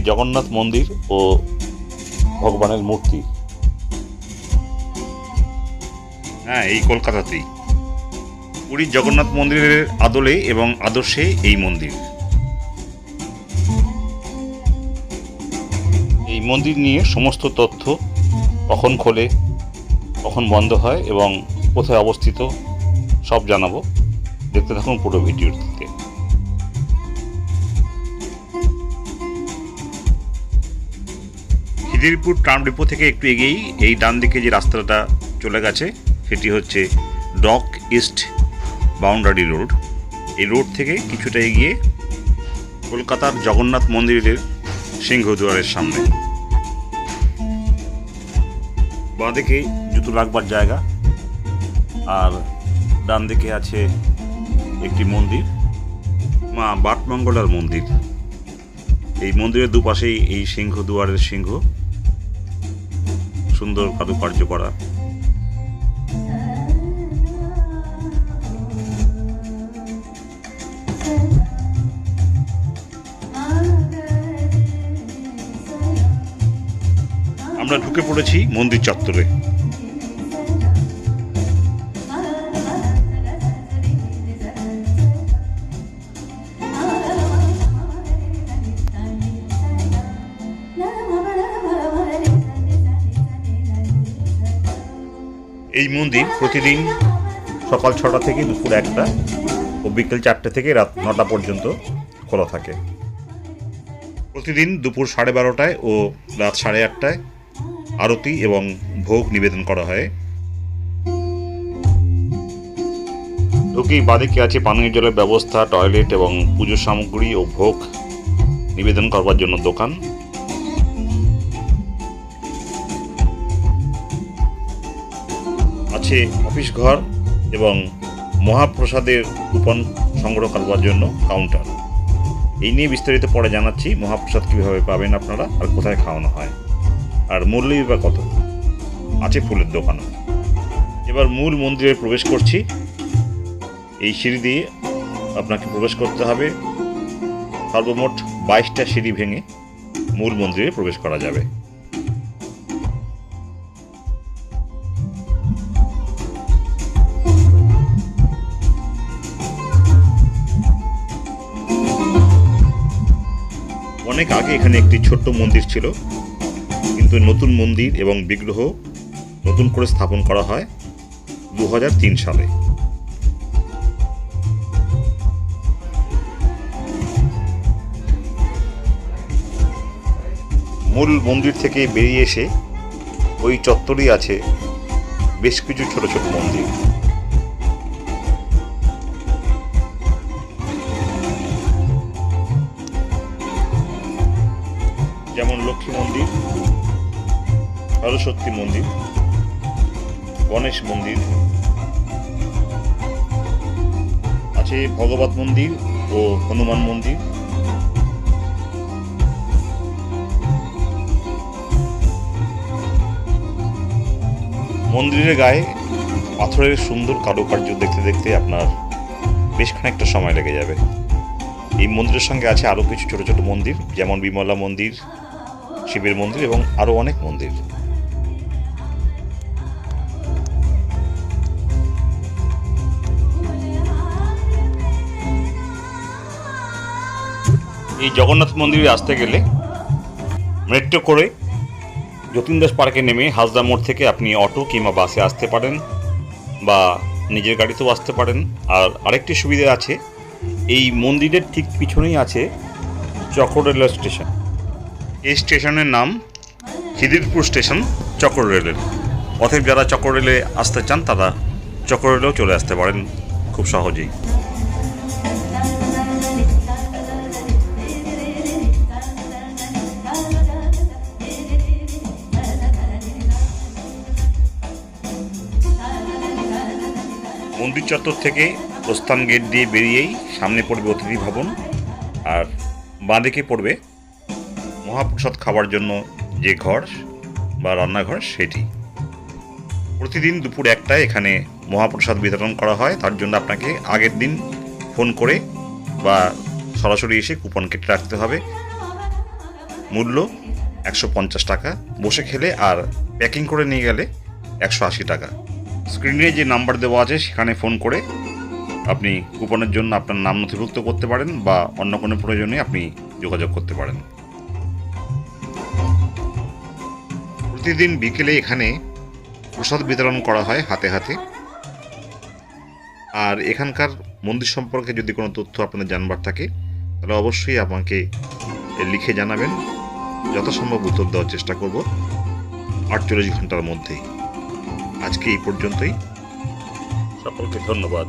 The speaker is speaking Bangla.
জগন্নাথ মন্দির ও ভগবানের মূর্তি। হ্যাঁ, এই কলকাতাতেই পুরীর জগন্নাথ মন্দিরের আদলে এবং আদর্শে এই মন্দির। এই মন্দির নিয়ে সমস্ত তথ্য, কখন খোলে, কখন বন্ধ হয় এবং কোথায় অবস্থিত, সব জানাবো। দেখতে থাকুন পুরো ভিডিওটিতে। খিদিরপুর ট্রাম ডিপো থেকে একটু এগিয়েই এই ডান দিকে যে রাস্তাটা চলে গেছে সেটি হচ্ছে ডক ইস্ট বাউন্ডারি রোড। এই রোড থেকে কিছুটা এগিয়ে কলকাতার জগন্নাথ মন্দিরের সিংহদুয়ারের সামনে। বাঁদিকে জুতো রাখবার জায়গা, আর ডান দিকে আছে একটি মন্দির, মা বাটমঙ্গলার মন্দির। এই মন্দিরের দুপাশেই এই সিংহদুয়ারের সিংহ, সুন্দর কারুকার্য করা। আমরা ঢুকে পড়েছি মন্দির চত্বরে। এই মন্দির প্রতিদিন সকাল 6টা থেকে দুপুর 1টা ও বিকেল 4টে থেকে রাত 9টা পর্যন্ত খোলা থাকে। প্রতিদিন দুপুর 12:30টায় ও রাত 8:30টায় আরতি এবং ভোগ নিবেদন করা হয়। ঢুকেই বাদিকে আছে পানীয় জলের ব্যবস্থা, টয়লেট এবং পুজোর সামগ্রী ও ভোগ নিবেদন করবার জন্য দোকান। আছে অফিস ঘর এবং মহাপ্রসাদের কুপন সংগ্রহ করবার জন্য কাউন্টার। এই নিয়ে বিস্তারিত পরে জানাচ্ছি, মহাপ্রসাদ কীভাবে পাবেন আপনারা আর কোথায় খাওয়ানো হয় আর মূল্যই বা কত। আছে ফুলের দোকান। এবার মূল মন্দিরে প্রবেশ করছি। এই সিঁড়ি দিয়ে আপনাকে প্রবেশ করতে হবে। সর্বমোট 22টা সিঁড়ি ভেঙে মূল মন্দিরে প্রবেশ করা যাবে। অনেক আগে এখানে একটি ছোট্ট মন্দির ছিল, কিন্তু নতুন মন্দির এবং বিগ্রহ নতুন করে স্থাপন করা হয় 2003 সালে। মূল মন্দির থেকে বেরিয়ে এসে ওই চত্বরেই আছে বেশ কিছু ছোট ছোট মন্দির। যেমন লক্ষ্মী মন্দির, সরস্বতী মন্দির, গণেশ মন্দির, আছে ভগবত মন্দির ও হনুমান মন্দির। মন্দিরের গায়ে পাথরের সুন্দর কারুকার্য দেখতে দেখতে আপনার বেশ খানিকটা সময় লেগে যাবে। এই মন্দিরের সঙ্গে আছে আরও কিছু ছোট ছোট মন্দির, যেমন বিমলা মন্দির, শিবের মন্দির এবং আরও অনেক মন্দির। এই জগন্নাথ মন্দিরে আসতে গেলে মেট্রো করে যতীন দাস পার্কে নেমে হাসদা মোড় থেকে আপনি অটো কিংবা বাসে আসতে পারেন, বা নিজের গাড়িতেও আসতে পারেন। আর আরেকটি সুবিধা আছে, এই মন্দিরের ঠিক পিছনেই আছে চক্ররেল স্টেশন। এই স্টেশনের নাম খিদিরপুর স্টেশন চক্ররেলের। অতএব যারা চক্ররেলে আসতে চান তারা চক্ররেলেও চলে আসতে পারেন খুব সহজেই। মন্দির চত্বর থেকে প্রস্থান গেট দিয়ে বেরিয়েই সামনে পড়বে অতিথি ভবন, আর বাঁদিকে পড়বে মহাপ্রসাদ খাওয়ার জন্য যে ঘর বা রান্নাঘর সেটি। প্রতিদিন দুপুর 1টায় এখানে মহাপ্রসাদ বিতরণ করা হয়। তার জন্য আপনাকে আগের দিন ফোন করে বা সরাসরি এসে কুপন কেটে রাখতে হবে। মূল্য 150 টাকা, বসে খেলে আর প্যাকিং করে নিয়ে গেলে 180 টাকা। স্ক্রিনে যে নাম্বার দেওয়া আছে সেখানে ফোন করে আপনি কুপনের জন্য আপনার নাম নথিভুক্ত করতে পারেন বা অন্য কোনো প্রয়োজনে আপনি যোগাযোগ করতে পারেন। প্রতিদিন বিকেলে এখানে প্রসাদ বিতরণ করা হয় হাতে হাতে। আর এখানকার মন্দির সম্পর্কে যদি কোনো তথ্য আপনাদের জানবার থাকে তাহলে অবশ্যই আমাকে লিখে জানাবেন, যথাসম্ভব উত্তর দেওয়ার চেষ্টা করব 48 ঘন্টার মধ্যেই। আজকে এই পর্যন্তই, সকলকে ধন্যবাদ।